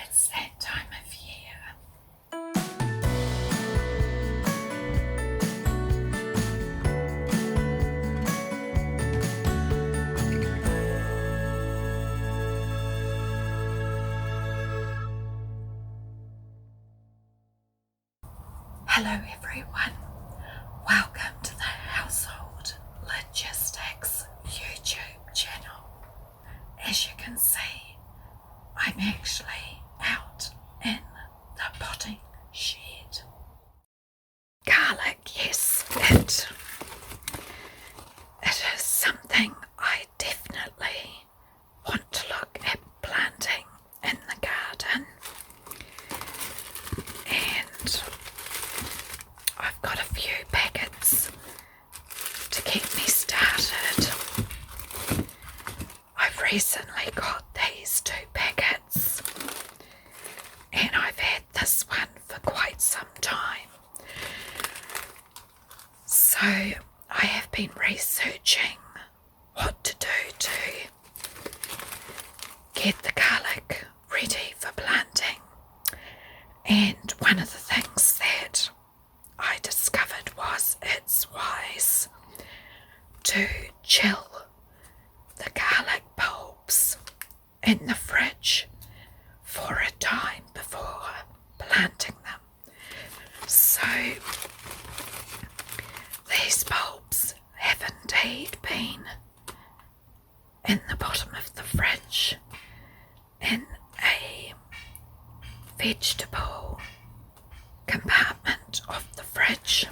It's that time of year. Hello everyone, welcome to the Household Logistics YouTube channel. As you can see, I'm actually out in the potting shed. Garlic, yes, it is something I definitely want to look at planting in the garden, and I've got a few packets to keep me started. I've recently got these 2 packets and I've had this one for quite some time. So I have been researching what to do to get the garlic ready for planting, and one of the things that I discovered was it's wise to chill the garlic bulbs in the fridge for a time before planting them. So these bulbs have indeed been in the bottom of the fridge in a vegetable compartment of the fridge,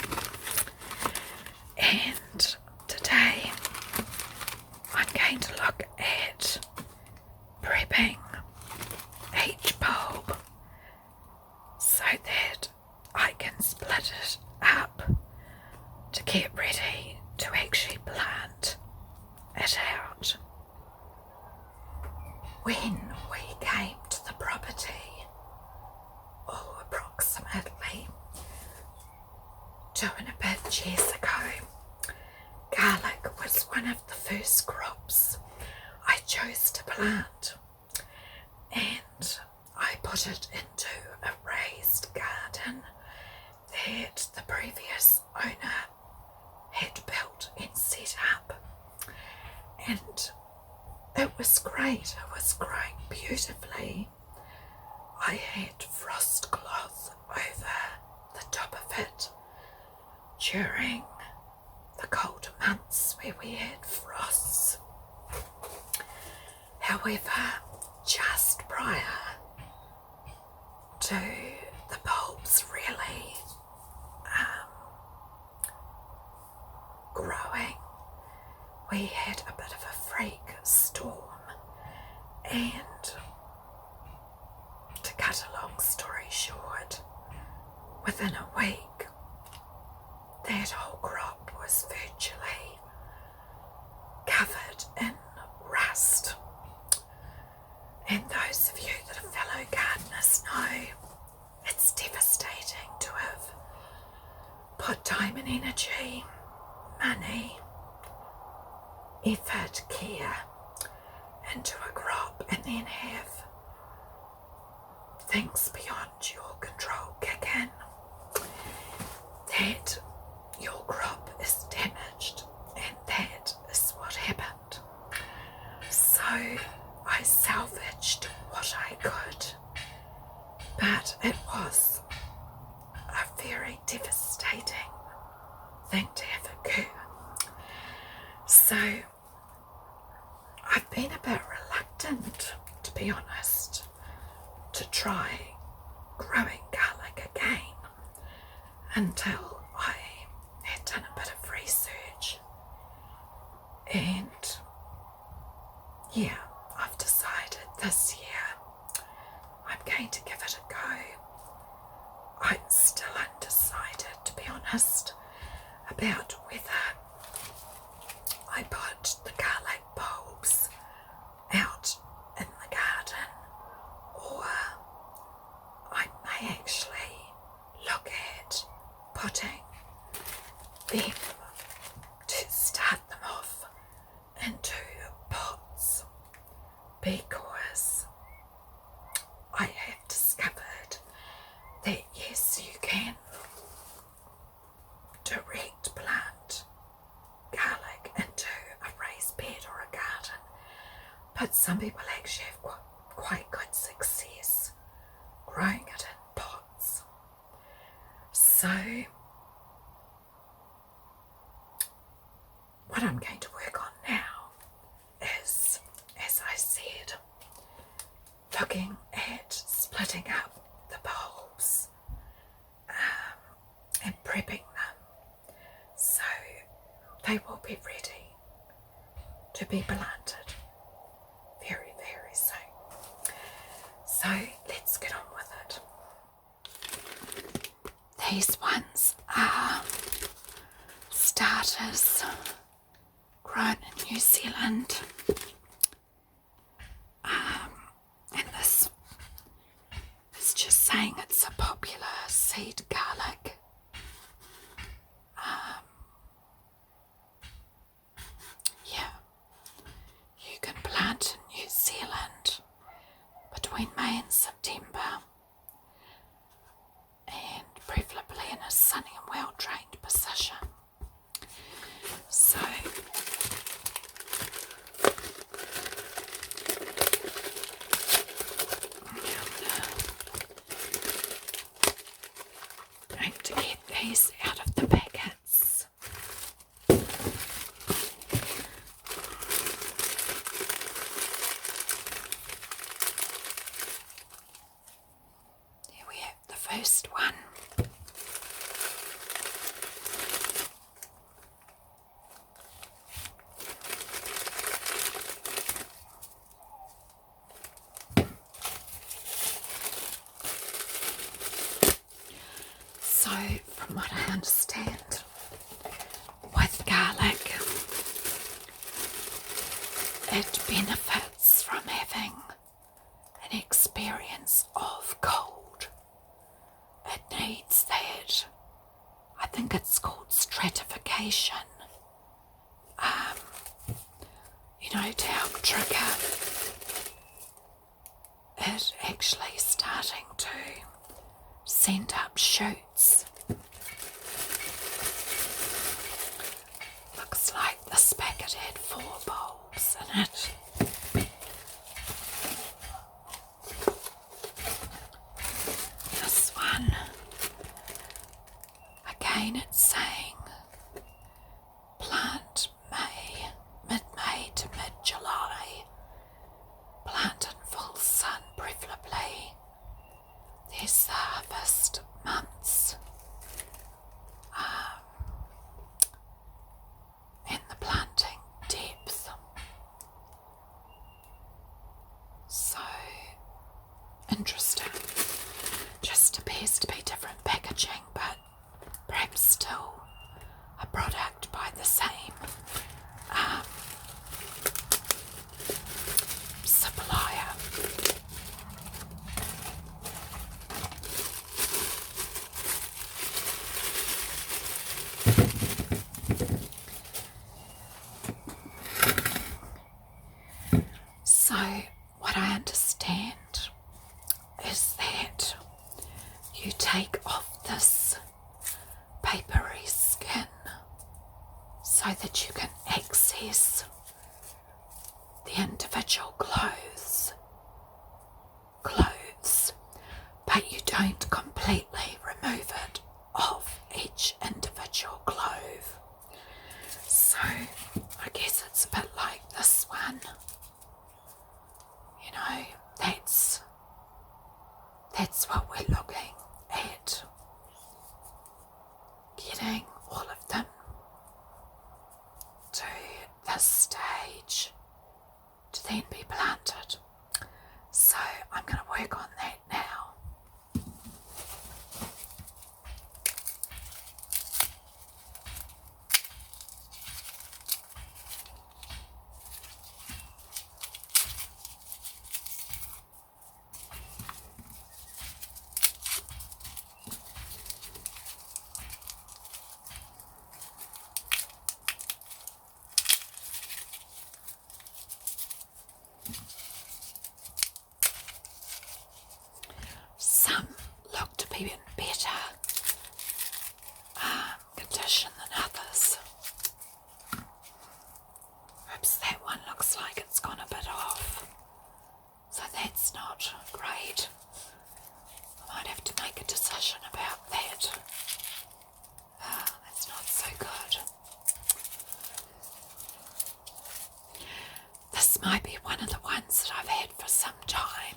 and today I'm going to look at prepping each bulb so that I can split it up to get ready to actually plant it out. When we came to the property, approximately 2 and a bit years ago, garlic was one of the first crops I chose to plant, and I put it into a raised garden that the previous owner had built and set up, and it was great. It was growing beautifully. I had frost cloth over the top of it during the colder months where we had frosts. However, just prior to the bulbs really growing, we had a bit of a freak storm, and to cut a long story short, within a week that whole crop was virtually covered in rust. And those of you that are fellow gardeners know it's devastating to have put time and energy, money, effort, care into a crop and then have things beyond your control kick in, that your crop is damaged, and that is what happened. So I salvaged what I could, but it was a very devastating thing to have occur. So I've been a bit reluctant, to be honest, to try growing garlic again until I had done a bit of research, and yeah, I've decided this year I'm going to give it a go. I'm still undecided, to be honest, about whether I put the garlic bulbs out in the garden, or I may actually look at putting them to start them off into pots, because I have looking at splitting up the bulbs and prepping them so they will be ready to be planted very, very soon. So let's get on with it. These ones are starters grown in New Zealand. And this is just saying it's a popular seed garlic. Yeah, you can plant in New Zealand between May and September, and preferably in a sunny and well-drained position. So I'm going to get these out of the packets. Here we have the first one. So, from what I understand, with garlic, it benefits from having an experience of cold. It needs that, I think it's called stratification, to help trigger it actually starting to send up shoots. Looks like this packet had 4 bulbs in it. This one, again it's saying plant mid-May to mid-July. Plant in full sun preferably. There's the harvest months and the planting depth. So interesting. Just appears to be different packaging, but perhaps still a product by the same supplier. So, what I understand is that you take off this papery skin so that you can access the individual clothes, but you don't completely remove it off each individual clove. So, I guess it's a bit like this one. That's what we're looking at. Getting all of them to this stage to then be planted. So I'm going to work on that now. Some look to be in better condition than others. Perhaps that one looks like it's gone a bit off, so that's not great. I might have to make a decision about that. That's not so good. This might be one of the ones that I've had for some time.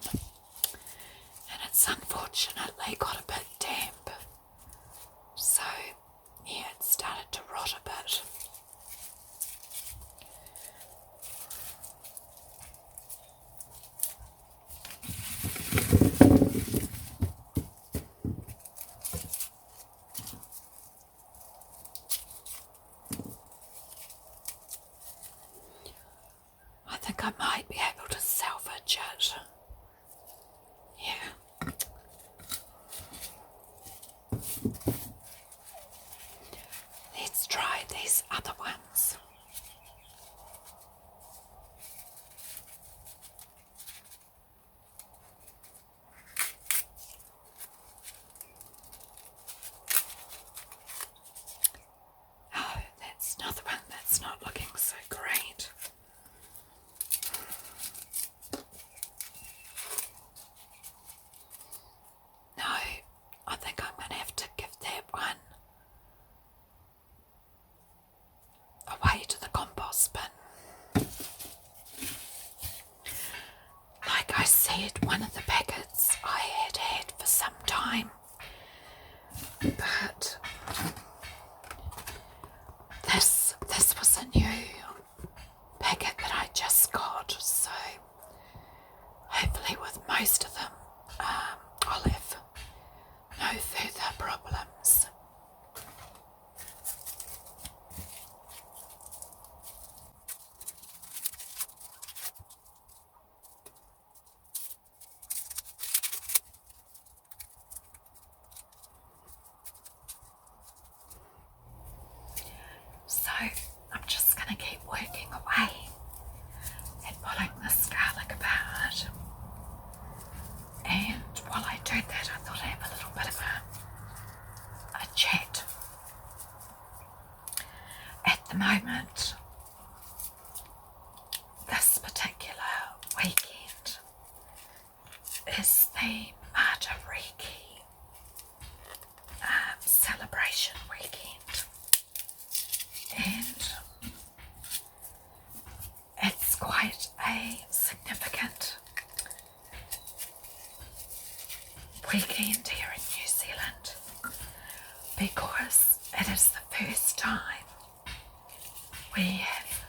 Let's try these other ones. Oh, that's another one that's not looking so great. No, I think I'm going to have to give that one away to the compost bin. Like I said, one of the packets I had for some time, but this was a new packet that I just got, so hopefully with most of them I'll have no further problems. So I'm just going to keep working away and pulling this garlic apart. And while I do that, I thought I'd have a little bit of a chat. At the moment, this particular weekend is the Matariki celebration weekend, and it's quite a significant weekend here in New Zealand because it is the first time we have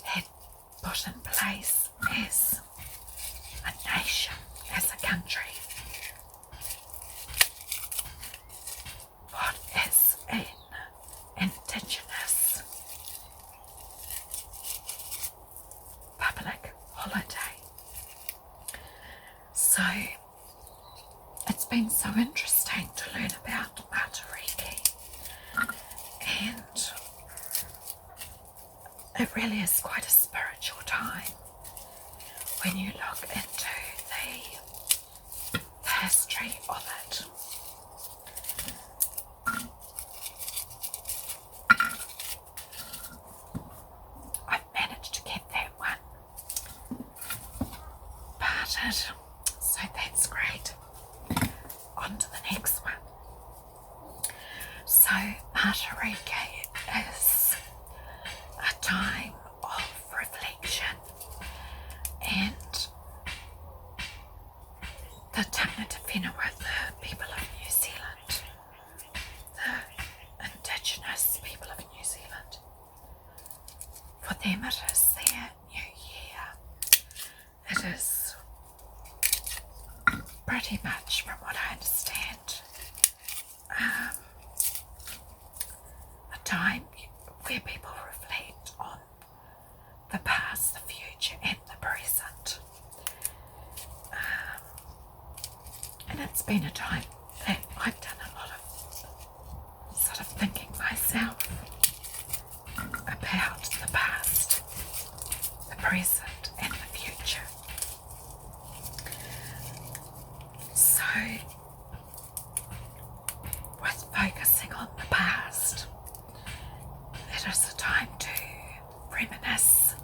had put in place as a nation, as a country, what is an Indigenous public holiday. So it's been so interesting to learn about Matariki, and it really is quite a spiritual time when you look into the history of it. I've managed to get that one parted, so that's great. On to the next one. So Matariki is a time of reflection and the tangata whenua, the people of New Zealand, the Indigenous people of New Zealand. For them it is their new year. It is pretty much, from what I understand, a time where people reflect on the past, the future and the present. And it's been a time that I've done a lot of sort of thinking myself about the past, the present and the future. So, with focusing on the past, it is a time to reminisce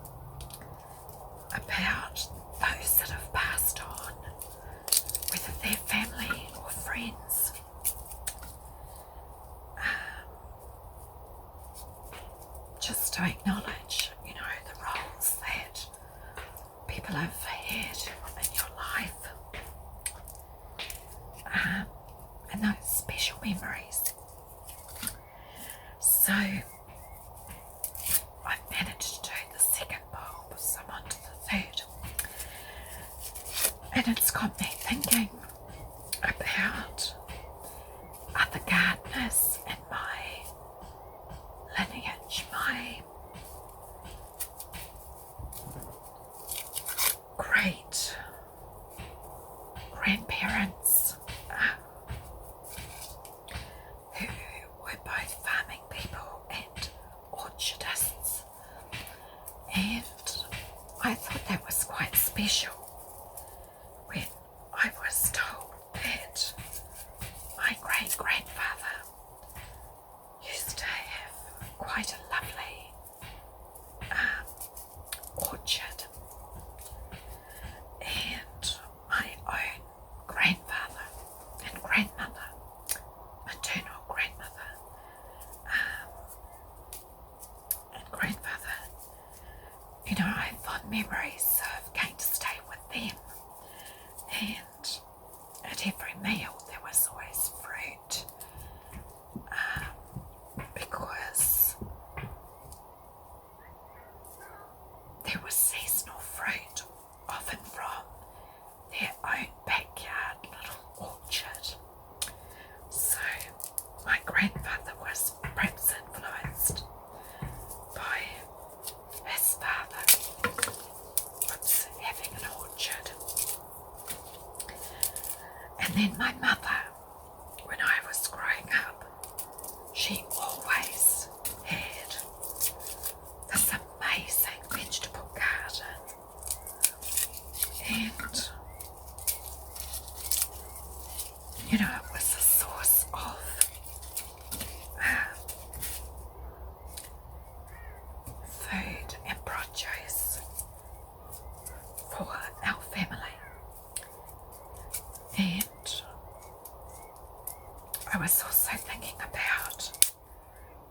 about those that have passed on, whether they're family or friends. Just to acknowledge, the roles that people have had in your life, and those special memories. So I've managed to do the second bulb, so I'm on to the third. And it's got me thinking about other gardeners in my lineage, my great grandparents, and at every meal there was always fruit, because there was seasonal fruit, often from their own backyard little orchard. So my grandfather was perhaps influenced by his father, having an orchard. And then my mother, when I was growing up, she always had this amazing vegetable garden, and you know, it was a source of food and produce for our family. And I was also thinking about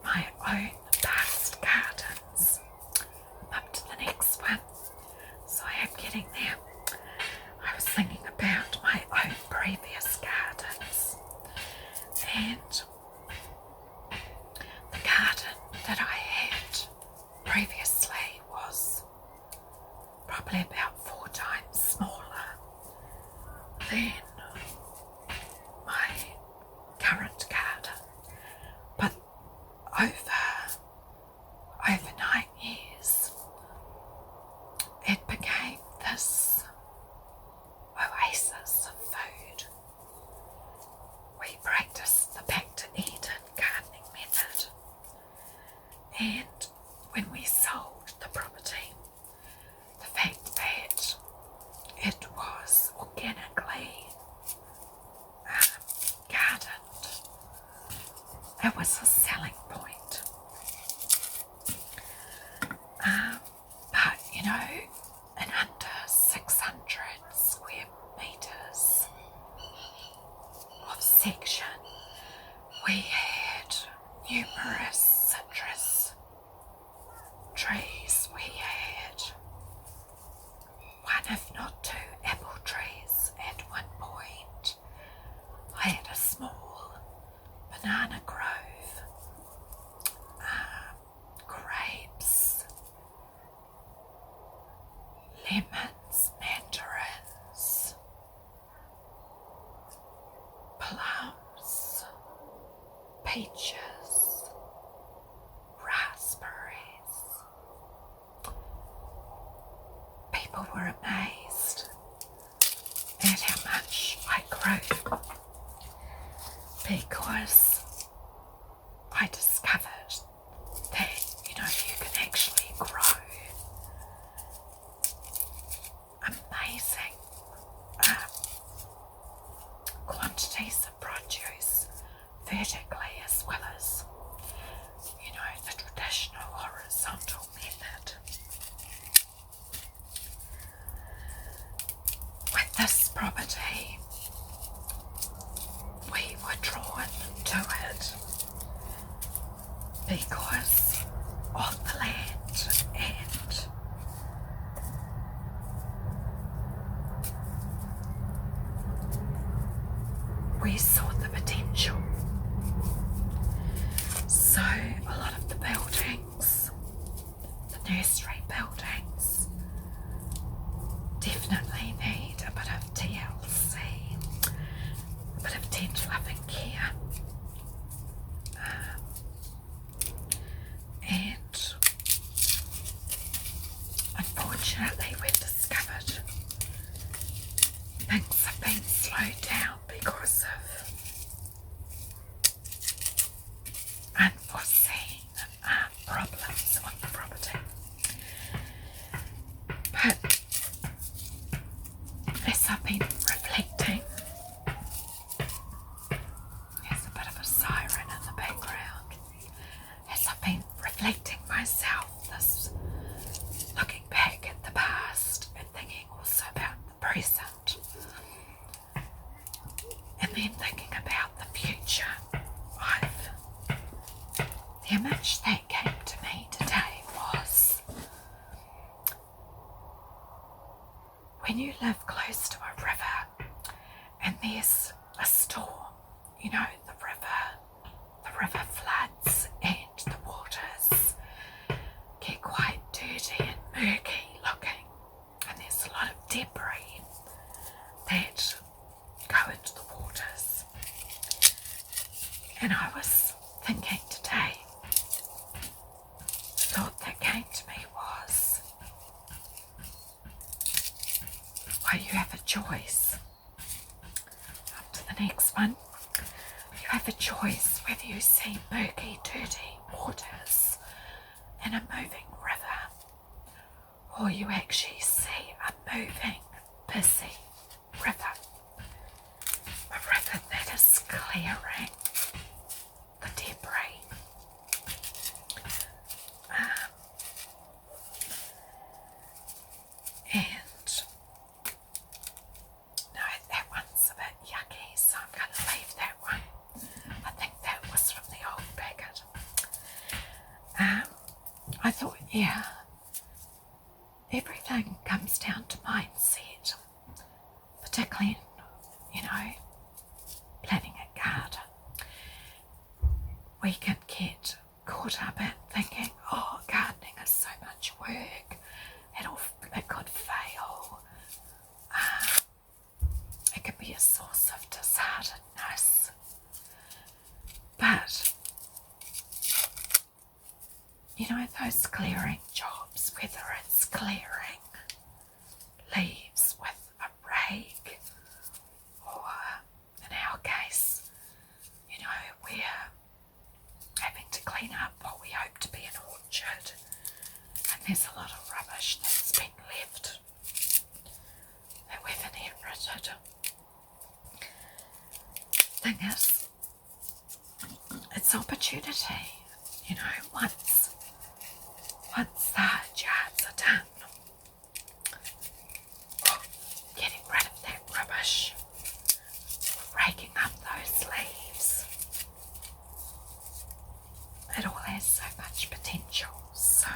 my own past gardens. Up to the next one, so I am getting there. I was thinking about my own previous gardens, and the garden that I had previously was probably about 4 times smaller than my current garden, but over 9 years it became this oasis of food. We practiced the back to Eden gardening method, and when we sold the property, the fact that it was organically gardened, it was a selling point. But you know, in under 600 square meters of section, we had numerous citrus trees. We had 1 if not 2 apple trees at one point. I had a small banana grove, grapes, lemons, mandarins, plums, peaches, raspberries. People were amazed at how much I grew, because I discovered that, you know, you can actually grow amazing quantities of produce vertically, as well as, you know, the traditional horizontal method. With this property, we were drawn to it because of the land, and we saw the potential. So a lot of the buildings, the nursery buildings, definitely need a bit of TLC, a bit of tent loving care. And unfortunately we discovered things have been slowed down because of unforeseen problems on the property. But as I've been reflecting, there's a bit of a siren in the background. As I've been reflecting myself, this looking back at the past and thinking also about the present, and then thinking about the future, the image that came to me today was, when you live close to a river, there's a storm, you know, the river floods and the waters get quite dirty and murky looking, and there's a lot of debris that go into the waters. And I was thinking today, the thought that came to me was, well, you have a choice. Up to the next one. You have a choice whether you see murky, dirty waters in a moving river, or you actually see a moving, busy river. A river that is clearing the debris. And no, that one's a bit yucky, so I'm going to leave that one. I think that was from the old packet. I thought, yeah, everything comes down to mindset, particularly in, you know, planning a garden. We can get caught up in thinking, oh, gardening is so much work, it could fail, it could be a source of disheartedness. But, you know, those clearing jobs, whether it's clearing leaves with a rake, or in our case, you know, we're having to clean up what we hope to be an orchard, and there's a lot of rubbish that's been left that we've inherited. Thing is, it's opportunity, you know, once the yards are done, getting rid of that rubbish, raking up those leaves, it all has so much potential. So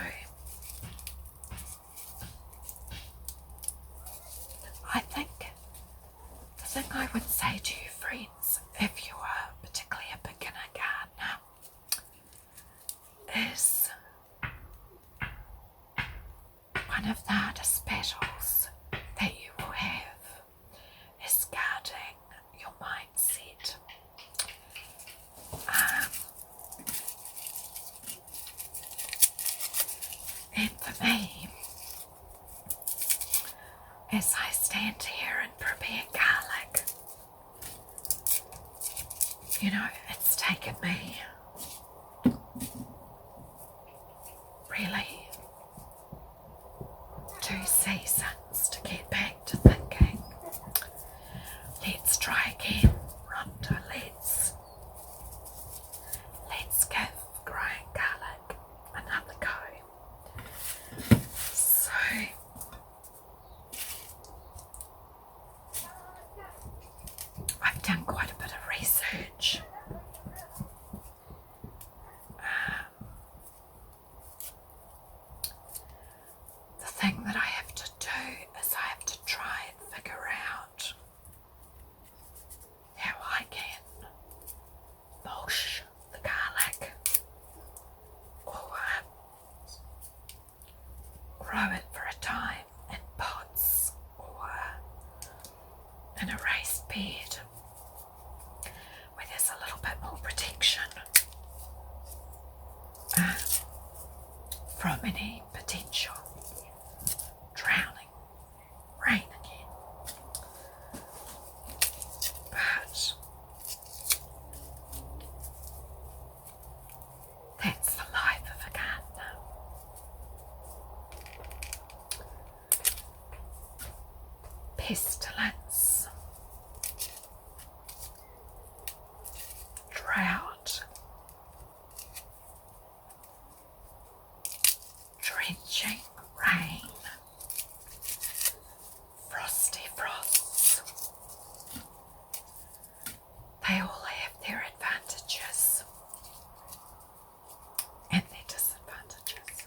I think the thing I would say to you, friends, if you are particularly a beginner gardener, is one of the hardest battles that you will have is guarding your mindset. And for me, as I stand here and prepare garlic, you know, it's taken me really 2 seasons to get back to thinking, let's try again, Rhonda, let's give growing garlic another go. So I've done quite a bit of research. The thing that I have to do is I have to try and figure out how I can mulch the garlic or grow it for a time in pots or in a raised bed where there's a little bit more protection from any potential drowning rain again. But that's the life of a gardener. Pestilence, drought, drenching rain, frosty frosts. They all have their advantages and their disadvantages.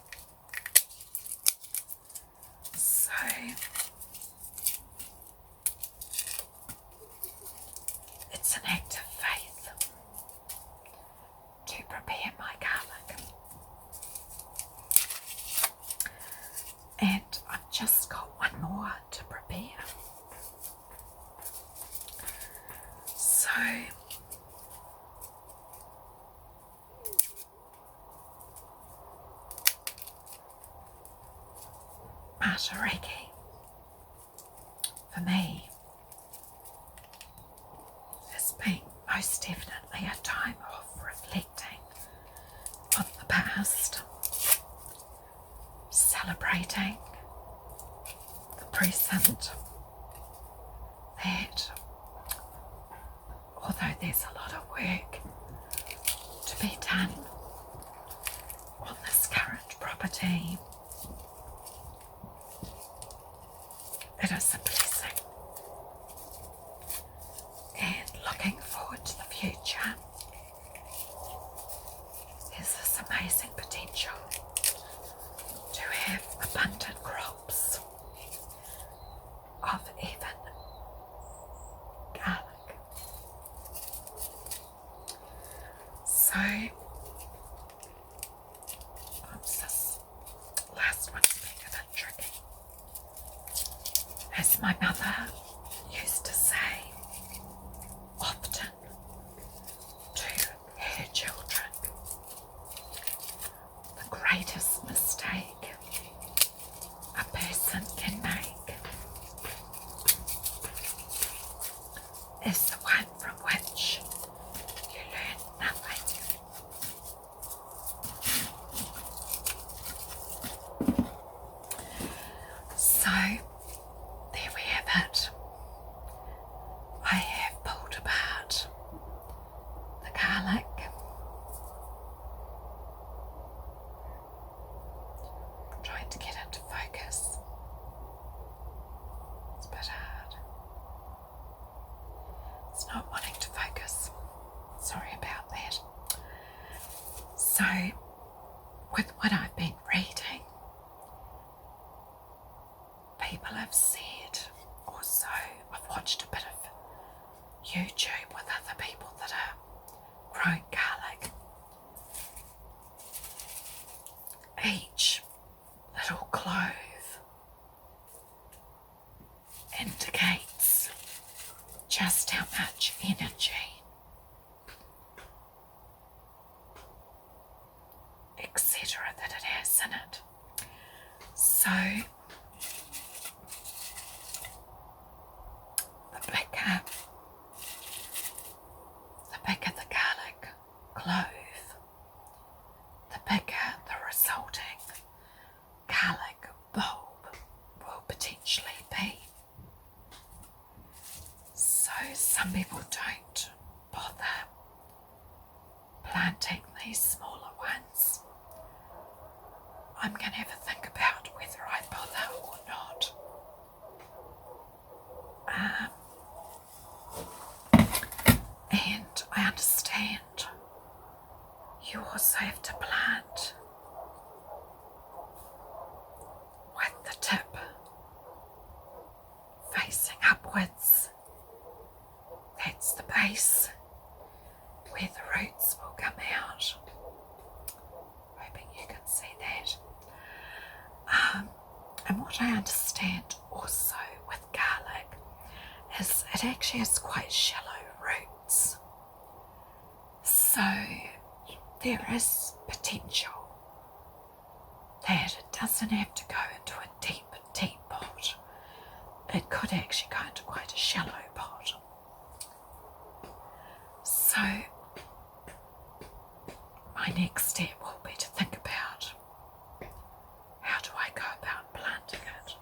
So Matariki, for me, has been most definitely a time of reflecting on the past, celebrating the present, that although there's a lot of work to be done on this current property, it is a blessing, and looking forward to the future, there's this amazing potential to have abundant crops of even garlic. So, this last one's being a bit tricky. As my mother used to say often to her children, the greatest mistake a person can make is the one from which you learn nothing. So, there we have it. I have pulled apart the garlic. I'm trying to get into focus. It's a bit hard. It's not wanting to focus. Sorry about that. So, with what I've been reading, people have said, also, I've watched a bit of YouTube with other people that are growing garlic. Each little clove indicates just how much energy, etc. that it has in it. So, the bigger the garlic clove, the bigger the resulting garlic bulb will potentially be. So some people don't bother planting these smaller ones. I'm going to have a think about whether I bother or not. And I understand you also have to plant with the tip facing upwards. That's the base where the roots will come out. Hoping you can see that. And what I understand also with garlic is it actually has quite shallow roots. So there is potential that it doesn't have to go into a deep, deep pot. It could actually go into quite a shallow pot. So my next step will be to think about how do I go about planting it.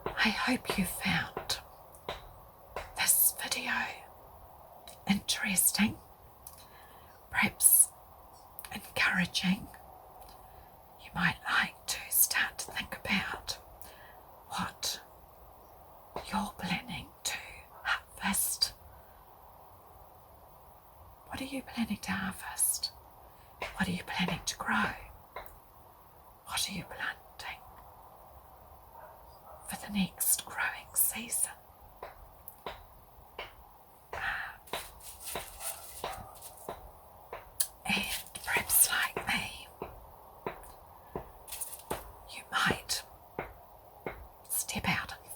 I hope you found this video interesting, perhaps encouraging. You might like to start to think about what you're planning to harvest. What are you planning to harvest? What are you planning to grow? What are you planting for the next growing season? And perhaps like me, you might step out in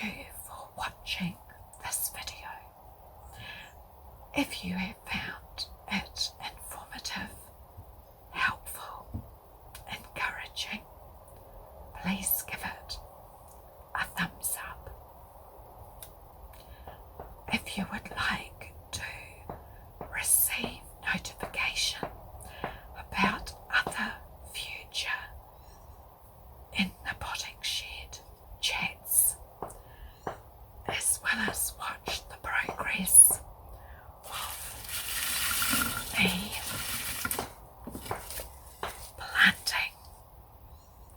you for watching this video. If you have found it informative, helpful, encouraging, please give it a thumbs up. If you would like to receive notification about other future In the Potting Shed chats, as well as watch the progress of me planting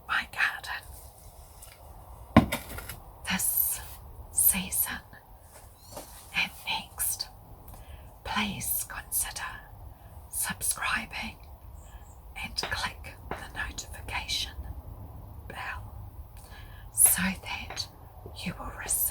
my garden this season and next, please consider subscribing and click the notification bell so that you will receive